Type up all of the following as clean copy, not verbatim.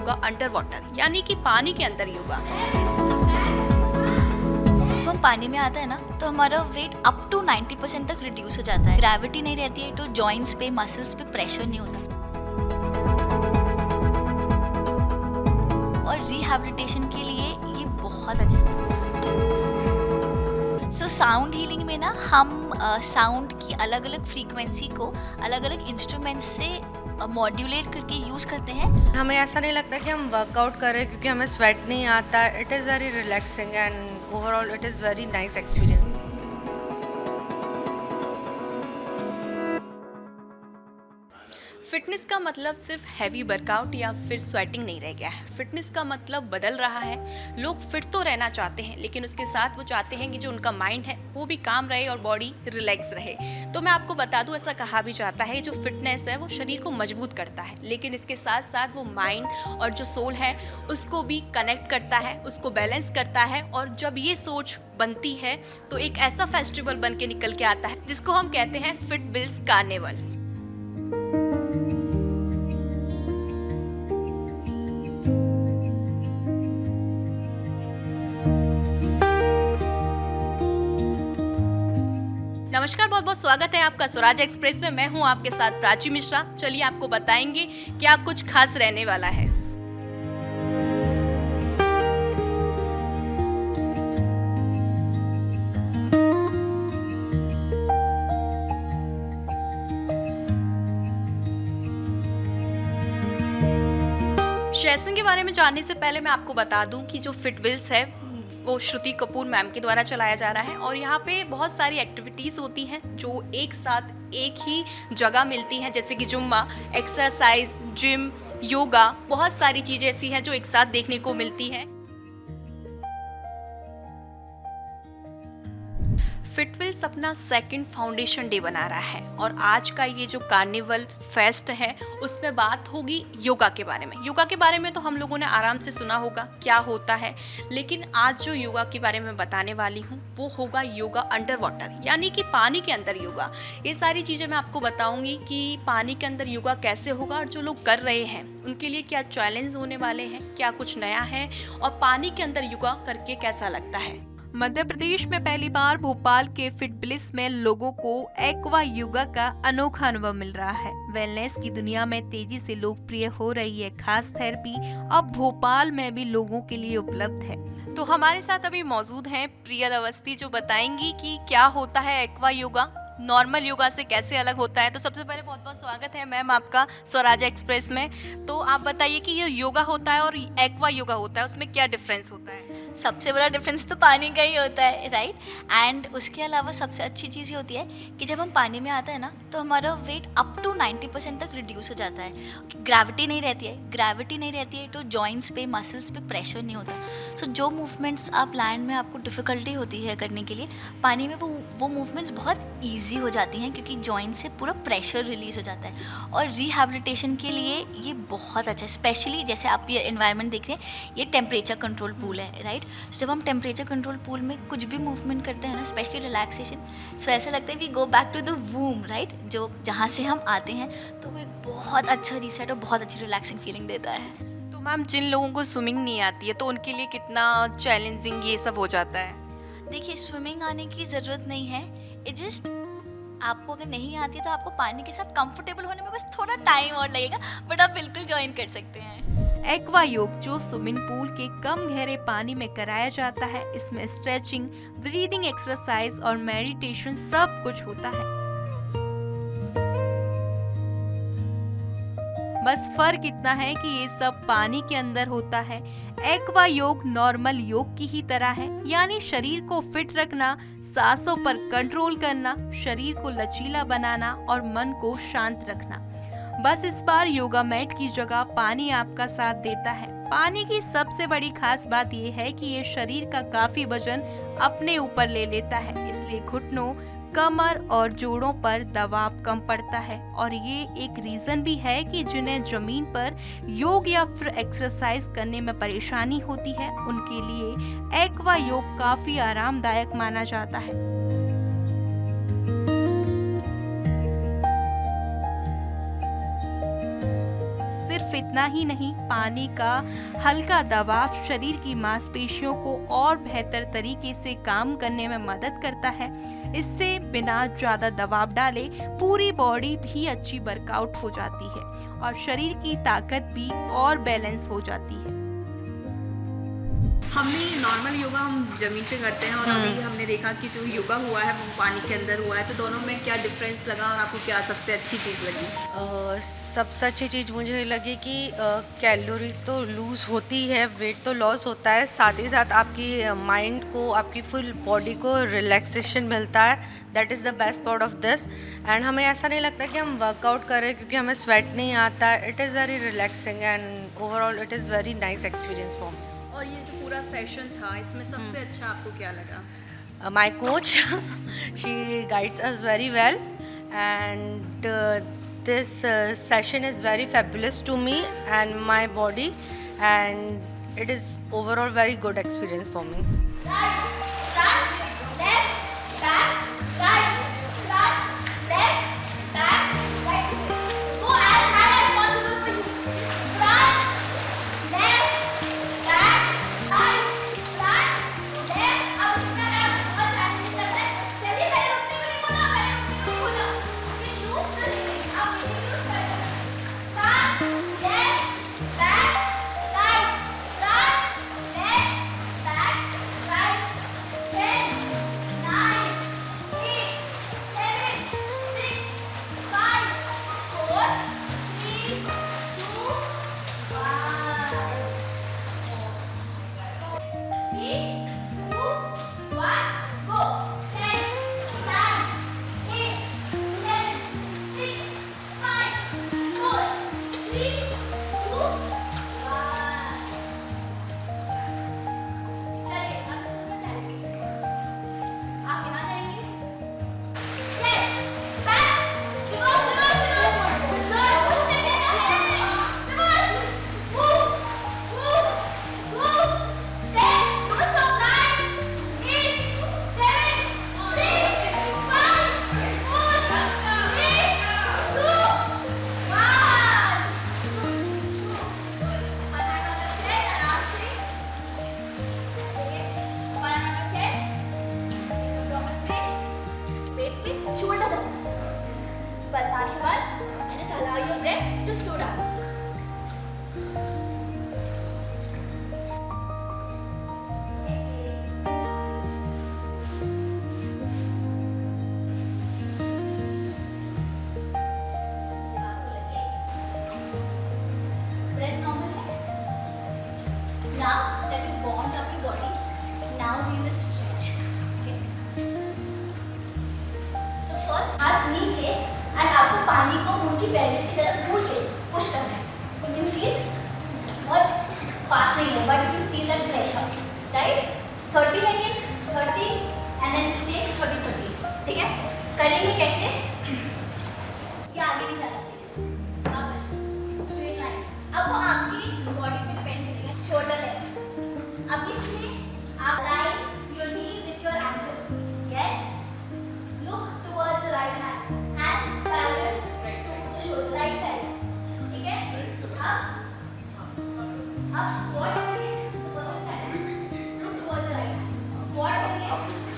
Yoga under water, यानी कि पानी के अंदर योगा। जब हम पानी में आता है ना तो हमारा वेट अप टू 90% तक रिड्यूस हो जाता है। ग्रेविटी नहीं रहती है तो जॉइंट्स पे, मसल्स पे प्रेशर नहीं होता और रिहैबिलिटेशन के लिए ये बहुत अच्छा है। सो साउंड हीलिंग में ना हम साउंड की अलग अलग फ्रीक्वेंसी को अलग अलग इंस्ट्रूमेंट्स से मॉड्यूलेट करके यूज़ करते हैं। हमें ऐसा नहीं लगता कि हम वर्कआउट कर रहे हैं क्योंकि हमें स्वेट नहीं आता। It is very relaxing and overall it is very nice experience. Fitness का मतलब सिर्फ हैवी वर्कआउट या फिर स्वेटिंग नहीं रह गया है। फिटनेस का मतलब बदल रहा है। लोग फिट तो रहना चाहते हैं, लेकिन उसके साथ वो चाहते हैं कि जो उनका माइंड है वो भी काम रहे और बॉडी रिलैक्स रहे। तो मैं आपको बता दूं, ऐसा कहा भी जाता है जो फिटनेस है वो शरीर को मजबूत करता है, लेकिन इसके साथ साथ वो माइंड और जो सोल है उसको भी कनेक्ट करता है, उसको बैलेंस करता है। और जब ये सोच बनती है तो एक ऐसा फेस्टिवल बन के निकल के आता है जिसको हम कहते हैं फिट बिल्स कार्निवल। नमस्कार, बहुत बहुत स्वागत है आपका स्वराज एक्सप्रेस में। मैं हूं आपके साथ प्राची मिश्रा। चलिए आपको बताएंगे क्या कुछ खास रहने वाला है। सेशन के बारे में जानने से पहले मैं आपको बता दूं कि जो फिटबिल्स है वो श्रुति कपूर मैम के द्वारा चलाया जा रहा है और यहाँ पे बहुत सारी एक्टिविटीज़ होती हैं जो एक साथ एक ही जगह मिलती हैं, जैसे कि जुम्मा, एक्सरसाइज, जिम, योगा, बहुत सारी चीज़ें ऐसी हैं जो एक साथ देखने को मिलती हैं। फिटविल्स अपना सेकंड फाउंडेशन डे बना रहा है और आज का ये जो कार्निवल फेस्ट है उसमें बात होगी योगा के बारे में। योगा के बारे में तो हम लोगों ने आराम से सुना होगा क्या होता है, लेकिन आज जो योगा के बारे में बताने वाली हूँ वो होगा योगा अंडर वाटर, यानी कि पानी के अंदर योगा। ये सारी चीज़ें मैं आपको बताऊँगी कि पानी के अंदर योगा कैसे होगा और जो लोग कर रहे हैं उनके लिए क्या चैलेंज होने वाले हैं, क्या कुछ नया है और पानी के अंदर योगा करके कैसा लगता है। मध्य प्रदेश में पहली बार भोपाल के फिट ब्लिस में लोगों को एक्वा योगा का अनोखा अनुभव मिल रहा है। वेलनेस की दुनिया में तेजी से लोकप्रिय हो रही है खास थेरेपी अब भोपाल में भी लोगों के लिए उपलब्ध है। तो हमारे साथ अभी मौजूद हैं प्रियल अवस्थी जो बताएंगी कि क्या होता है एक्वा योगा, नॉर्मल योगा से कैसे अलग होता है। तो सबसे पहले बहुत बहुत स्वागत है मैम आपका स्वराज एक्सप्रेस में। तो आप बताइए कि ये योगा होता है और एक्वा योगा होता है, उसमें क्या डिफरेंस होता है। सबसे बड़ा डिफरेंस तो पानी का ही होता है, राइट। एंड उसके अलावा सबसे अच्छी चीज़ ये होती है कि जब हम पानी में आते हैं ना तो हमारा वेट अप टू 90% तक रिड्यूस हो जाता है। ग्रेविटी नहीं रहती है तो जॉइंट्स पे, मसल्स पे प्रेशर नहीं होता। सो जो मूवमेंट्स आप लैंड में आपको डिफ़िकल्टी होती है करने के लिए, पानी में वो मूवमेंट्स बहुत ईजी हो जाती हैं क्योंकि जॉइंट से पूरा प्रेशर रिलीज हो जाता है। और रिहैबिलिटेशन के लिए ये बहुत अच्छा है। स्पेशली जैसे आप ये एनवायरनमेंट देख रहे हैं, ये टेम्परेचर कंट्रोल पूल है, राइट। जब हम टेम्परेचर कंट्रोल पूल में कुछ भी मूवमेंट करते हैं ना, स्पेशली रिलैक्सेशन, सो ऐसा लगता है we go back to the womb, right. जो जहाँ से हम आते हैं तो वो एक बहुत अच्छा रीसेट और बहुत अच्छी रिलैक्सिंग फीलिंग देता है। तो मैम जिन लोगों को स्विमिंग नहीं आती है तो उनके लिए कितना चैलेंजिंग ये सब हो जाता है। देखिए, स्विमिंग आने की ज़रूरत नहीं है। इट जस्ट आपको अगर नहीं आती है तो आपको पानी के साथ कंफर्टेबल होने में बस थोड़ा टाइम और लगेगा, बट आप बिल्कुल ज्वाइन कर सकते हैं। एक्वा योग जो स्विमिंग पूल के कम गहरे पानी में कराया जाता है, इसमें स्ट्रेचिंग, ब्रीदिंग एक्सरसाइज और मेडिटेशन सब कुछ होता है। बस फर्क इतना है कि ये सब पानी के अंदर होता है। एक्वा योग नॉर्मल योग की ही तरह है, यानी शरीर को फिट रखना, सांसों पर कंट्रोल करना, शरीर को लचीला बनाना और मन को शांत रखना। बस इस बार योगा मैट की जगह पानी आपका साथ देता है। पानी की सबसे बड़ी खास बात यह है कि ये शरीर का काफी वजन अपने ऊपर ले लेता है, इसलिए घुटनों, कमर और जोड़ों पर दबाव कम पड़ता है। और ये एक रीजन भी है कि जिन्हें जमीन पर योग या फिर एक्सरसाइज करने में परेशानी होती है, उनके लिए एक्वा योग काफी आरामदायक माना जाता है। सिर्फ इतना ही नहीं, पानी का हल्का दबाव शरीर की मांसपेशियों को और बेहतर तरीके से काम करने में मदद करता है। इससे बिना ज़्यादा दबाव डाले पूरी बॉडी भी अच्छी वर्कआउट हो जाती है और शरीर की ताकत भी और बैलेंस हो जाती है। हमने नॉर्मल योगा हम जमीन पे करते हैं और अभी हमने देखा कि जो योगा हुआ है वो पानी के अंदर हुआ है, तो दोनों में क्या डिफरेंस लगा और आपको क्या सबसे अच्छी चीज़ लगी? सबसे अच्छी चीज़ मुझे लगी कि कैलोरी तो लूज़ होती है, वेट तो लॉस होता है, साथ ही साथ आपकी माइंड को, आपकी फुल बॉडी को रिलैक्सेशन मिलता है। That is the best part of this. And हमें ऐसा नहीं लगता कि हम वर्कआउट करें क्योंकि हमें स्वेट नहीं आता। It is very relaxing and overall it is very nice experience for me. और ये जो पूरा सेशन था इसमें सबसे अच्छा आपको क्या लगा? My coach, she guides us very well, and this session is very fabulous to me and my body, and it is overall very good experience for me. Now that you warmed up your body, now we will stretch. Okay. So first, हाथ नीचे and आपको पानी को मुंह की pelvis की तरफ दूर से push करना है. You can feel बहुत fast नहीं है, but you can feel that pressure, right? 30 seconds, 30 and then change 30. ठीक है? करेंगे कैसे? ये आगे नहीं जाना चाहिए. वापस straight line. अब वो आपकी body पे depend करेगा. Shoulder length. अब इसमें आप line your knee with your ankle. Yes. Look towards the right hand. Hands parallel to the shoulder, right side. ठीक है? अब squat करिए. The person stands. Look towards the right hand. Squat करिए.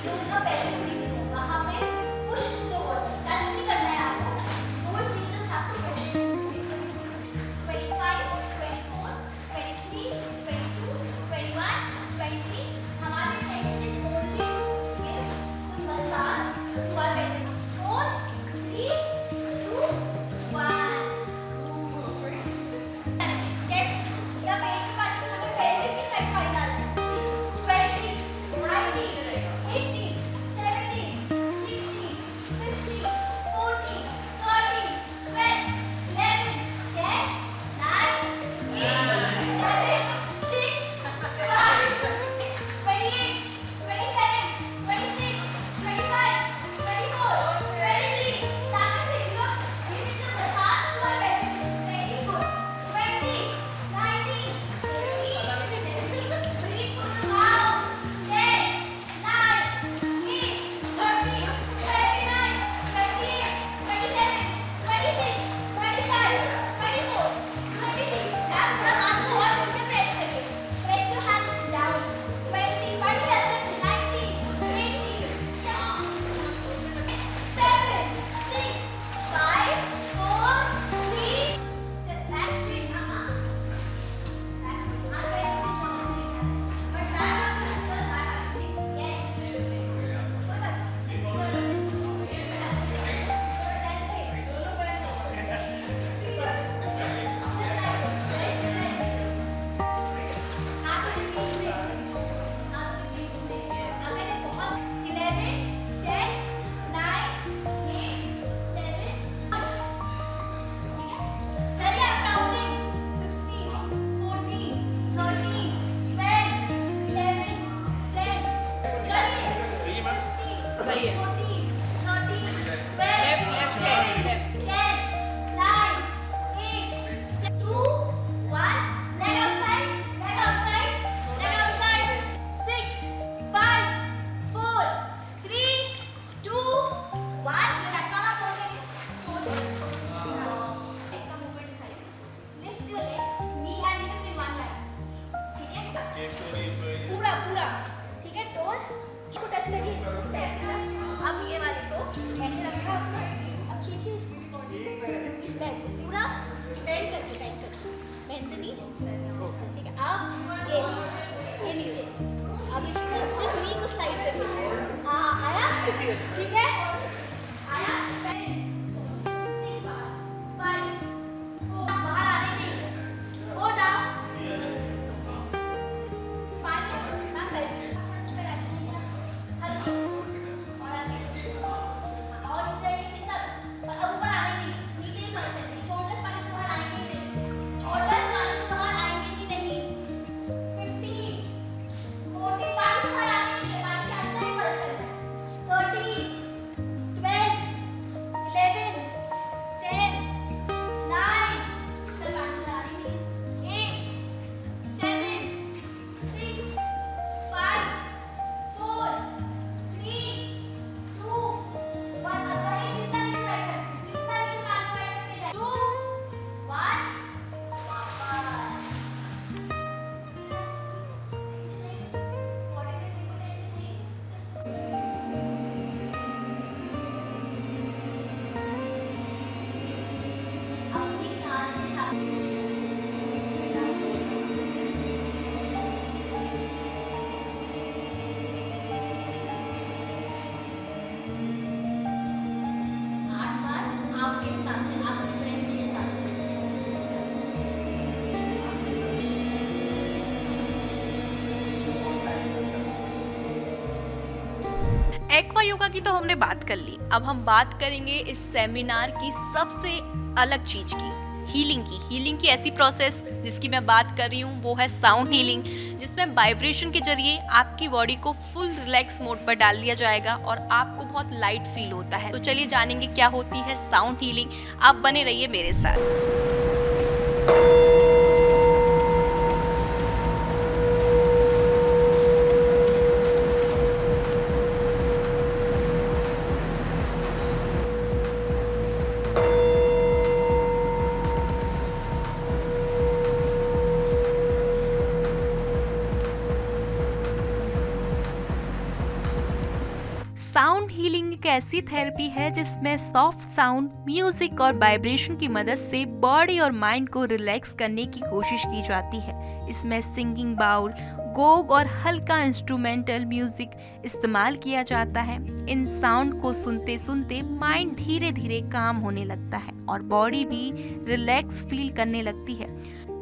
जो उनका pelvic region है वहाँ पे push the water. Touch नहीं करना है आपको. Towards you just have to push. 25, 24, 23, 22, 21, 23. हमारे intention is only give massage to our pelvic. 4, 3, 2, 1. Chest या पेट के पार्ट में हमें टच करिए पैर से तक। अब ये वाले को ऐसे रखा आपने, अब खींचिए इसको, इस पैर को पूरा बेंड करके बेंड नहीं, ठीक है। अब ये नीचे, अब इसको सिर्फ नी को स्लाइड करिए। आया, ठीक है, आया। 6 बार, 5 4, बाहर आने नहीं, 4 डाउन। एक्वा योगा की तो हमने बात कर ली, अब हम बात करेंगे इस सेमिनार की सबसे अलग चीज की, हीलिंग की ऐसी प्रोसेस जिसकी मैं बात कर रही हूँ वो है साउंड हीलिंग, जिसमें वाइब्रेशन के जरिए आपकी बॉडी को फुल रिलैक्स मोड पर डाल दिया जाएगा और आपको बहुत लाइट फील होता है। तो चलिए जानेंगे क्या होती है साउंड हीलिंग, आप बने रहिए मेरे साथ। साउंड हीलिंग एक ऐसी थेरेपी है जिसमें सॉफ्ट साउंड, म्यूजिक और वाइब्रेशन की मदद से बॉडी और माइंड को रिलैक्स करने की कोशिश की जाती है। इसमें सिंगिंग बाउल, गोग और हल्का इंस्ट्रूमेंटल म्यूजिक इस्तेमाल किया जाता है। इन साउंड को सुनते सुनते माइंड धीरे धीरे काम होने लगता है और बॉडी भी रिलैक्स फील करने लगती है।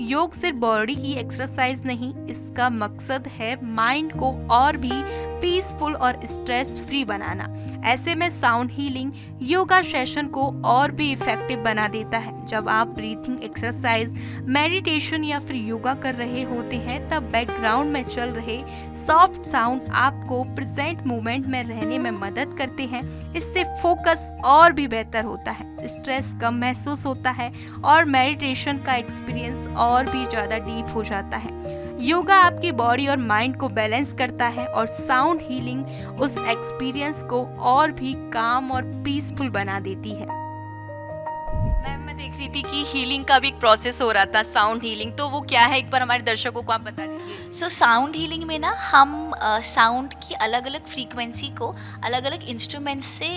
योग सिर्फ बॉडी की एक्सरसाइज नहीं, इसका मकसद है माइंड को और भी पीसफुल और स्ट्रेस फ्री बनाना। ऐसे में साउंड हीलिंग योगा सेशन को और भी इफेक्टिव बना देता है। जब आप ब्रीथिंग एक्सरसाइज, मेडिटेशन या फिर योगा कर रहे होते हैं तब बैकग्राउंड में चल रहे सॉफ्ट साउंड आपको प्रेजेंट मोमेंट में रहने में मदद करते हैं। इससे फोकस और भी बेहतर होता है, स्ट्रेस कम महसूस होता है और मेडिटेशन का एक्सपीरियंस और भी ज़्यादा डीप हो जाता है। योगा आपकी बॉडी और माइंड को बैलेंस करता है और साउंड हीलिंग उस एक्सपीरियंस को और भी काम और पीसफुल बना देती है। मैम, मैं देख रही थी कि हीलिंग का भी एक प्रोसेस हो रहा था, साउंड हीलिंग, तो वो क्या है एक बार हमारे दर्शकों को आप बता दीजिए। सो साउंड हीलिंग में ना हम साउंड की अलग अलग फ्रीक्वेंसी को अलग अलग इंस्ट्रूमेंट्स से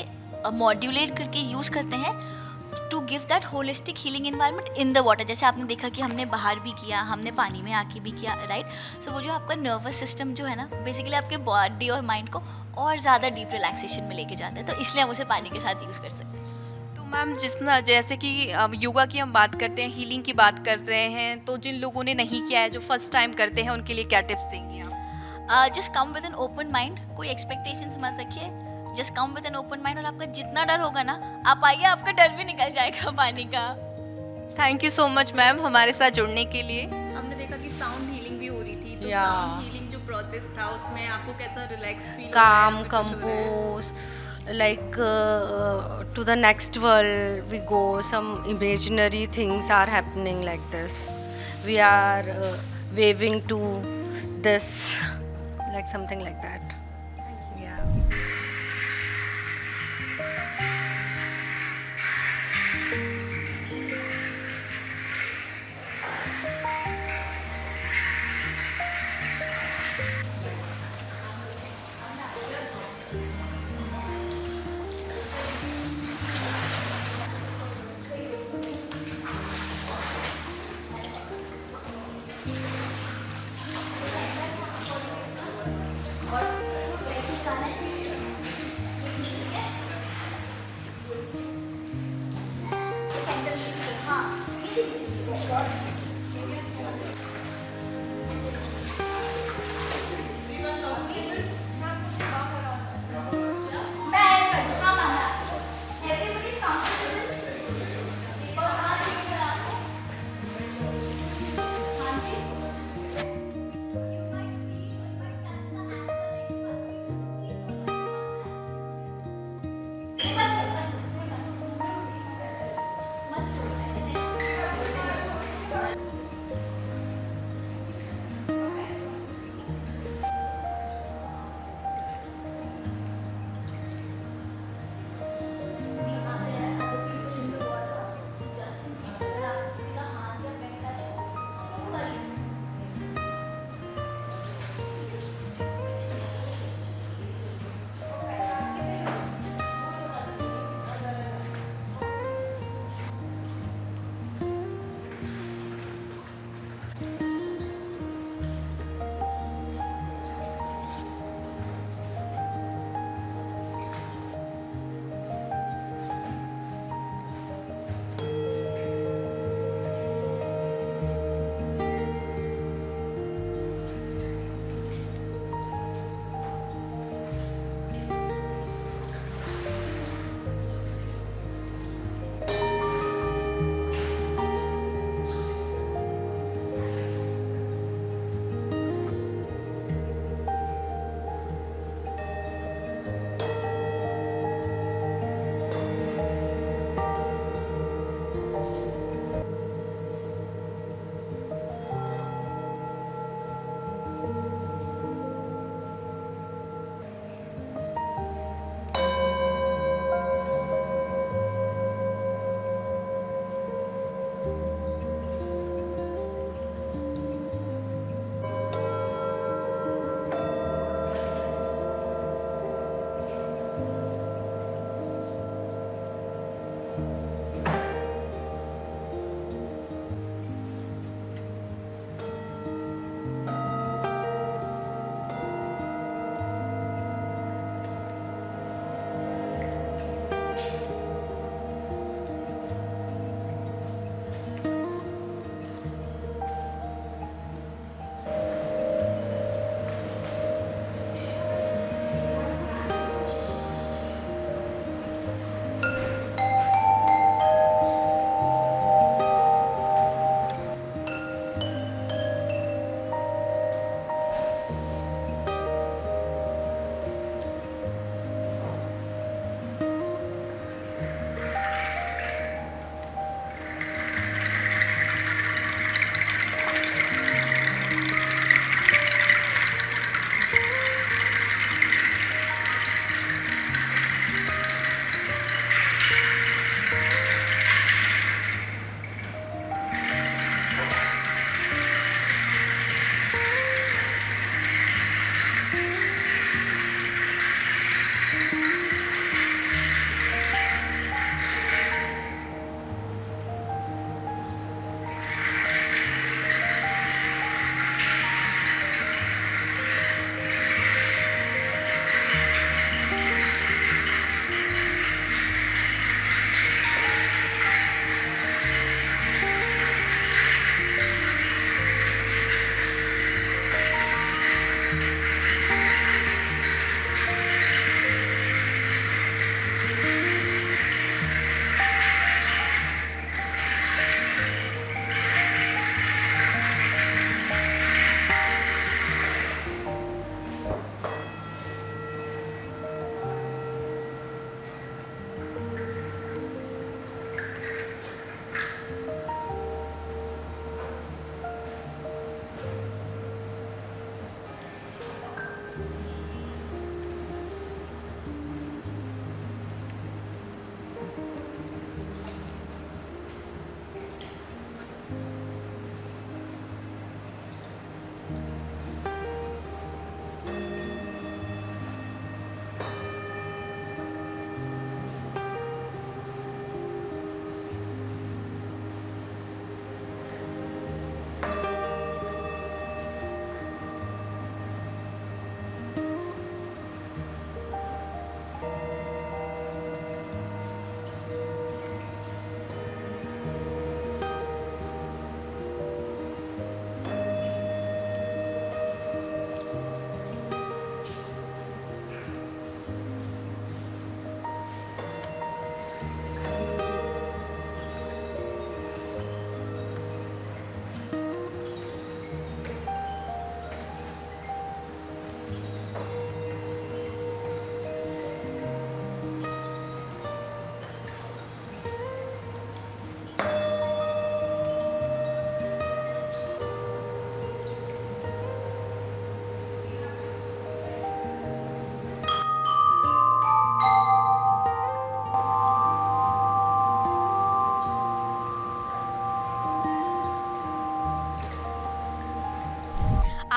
मॉड्यूलेट करके यूज़ करते हैं to give that holistic healing environment in the water. जैसे आपने देखा कि हमने बाहर भी किया, हमने पानी में आके भी किया, राइट। सो वो जो आपका नर्वस सिस्टम जो है ना, बेसिकली आपके बॉडी और माइंड को और ज़्यादा डीप रिलैक्सेशन में लेके जाता है, तो इसलिए हम उसे पानी के साथ यूज़ कर सकते हैं। तो मैम, जैसे कि योगा की हम बात करते हैं, हीलिंग की बात कर रहे हैं, तो जिन लोगों ने नहीं किया है, जो फर्स्ट टाइम करते हैं, उनके लिए क्या टिप्स देंगी आप? Just come with an open mind, कोई एक्सपेक्टेशंस मत रखिए, just come with an open mind. और आपका जितना डर होगा ना, आप आइए, आपका डर भी निकल जाएगा पानी का। Thank you so much ma'am हमारे साथ जुड़ने के लिए। हमने देखा कि साउंड हीलिंग भी हो रही थी, तो साउंड हीलिंग जो प्रोसेस था उसमें आपको कैसा relax feel, calm, compose, like to the next world we go. Some imaginary things are happening like this. We are waving to this, like something like that. Yeah.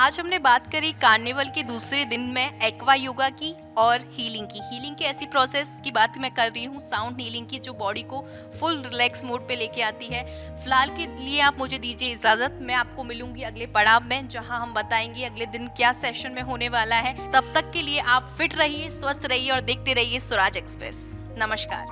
आज हमने बात करी carnival के दूसरे दिन में एक्वा योगा की और हीलिंग की। हीलिंग की ऐसी प्रोसेस की बात मैं कर रही हूँ, साउंड हीलिंग की, जो बॉडी को फुल रिलैक्स मोड पे लेके आती है। फिलहाल के लिए आप मुझे दीजिए इजाजत, मैं आपको मिलूंगी अगले पड़ाव में, जहाँ हम बताएंगे अगले दिन क्या सेशन में होने वाला है। तब तक के लिए आप फिट रहिए, स्वस्थ रहिए और देखते रहिए स्वराज एक्सप्रेस। नमस्कार।